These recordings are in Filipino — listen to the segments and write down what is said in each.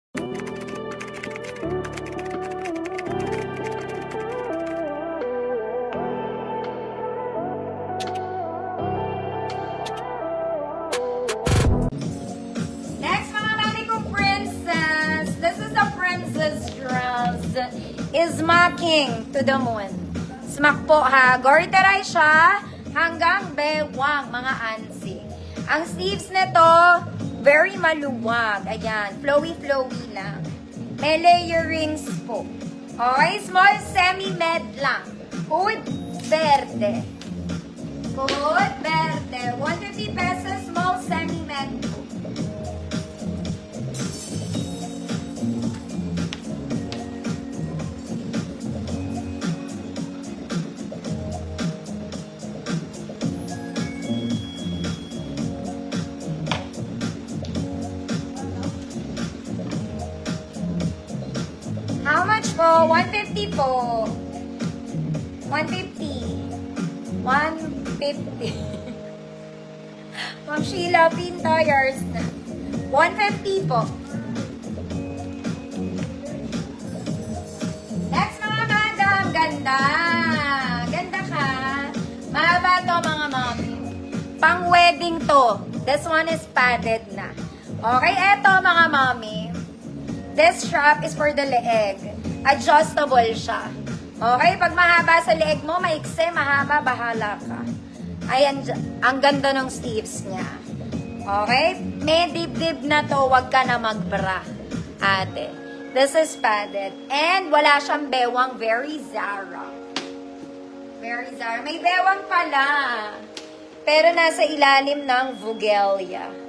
Next, mga mami kong princess. This is a princess dress. Is smacking to the moon. Smack po ha. Goriteray siya hanggang bewang, mga ansi. Ang sleeves nito, very maluwag. Ayan, flowy-flowy lang. May layerings po. Okay, small semi-med lang. Hood verde. Hood verde. 150 pesos, small semi-med po. How much po? 150 po. 150. 150. Ma'am Sheila, pin tires na. 150 po. Next, mga madam. Ganda. Ganda ka. Mahaba to, mga mami. Pang wedding to. This one is padded na. Okay, eto mga mami. This strap is for the leeg. Adjustable siya. Okay? Pag mahaba sa leeg mo, maikse, mahaba, bahala ka. Ayan, ang ganda ng sleeves niya. Okay? May dibdib na to, wag ka na magbra. Ate. This is padded. And wala siyang bewang, very Zara. Very Zara. May bewang pala. Pero nasa ilalim ng Vugelia.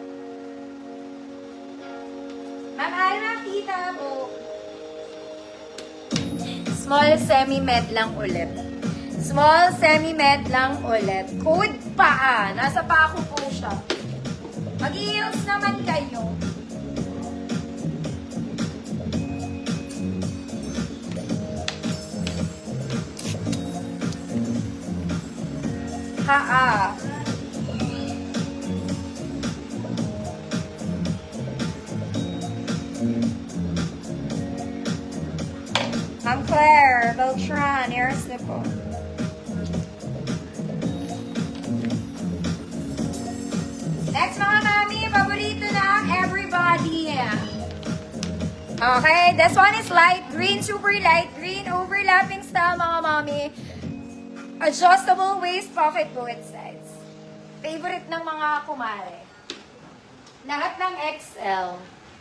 Ma'am, ay nakita mo. Small semi-med lang ulit. Small semi-med lang ulit. Code paa. Nasa paa ko po siya. Mag-i-heels naman kayo. Haa. Ma'am Claire, Beltran, here's the po. Next, mga mami, paborito na everybody. Okay, this one is light green, super light green, overlapping style, mga mami. Adjustable waist pocket both sides. Favorite ng mga kumare. Lahat ng XL.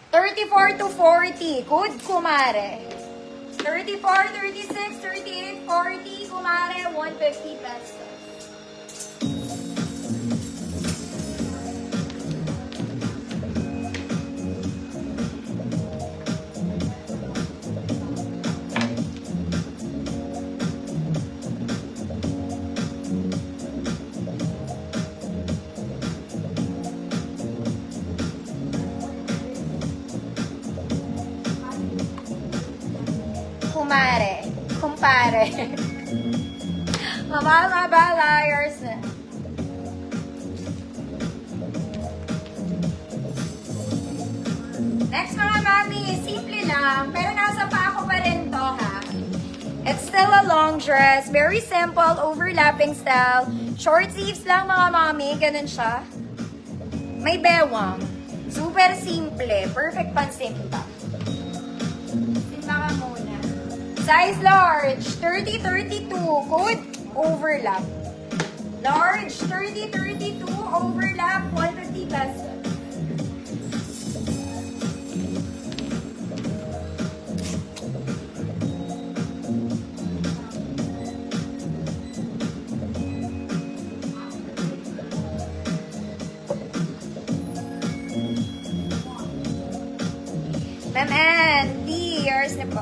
34 to 40, good kumare. 34, 36, 38, 40, kumare, 150 pesos. Kumare. Kumpare. Mababa liars na. Next, mga mami, simple lang. Pero nasa pa ako pa rin to, ha? It's still a long dress. Very simple, overlapping style. Short sleeves lang, mga mami. Ganun siya. May bewang. Super simple. Perfect pansimba. Simba ka muna. Size large, 30-32, code overlap. Large, 30-32, overlap, 150 pesos. Ma'am Ann, here's na po.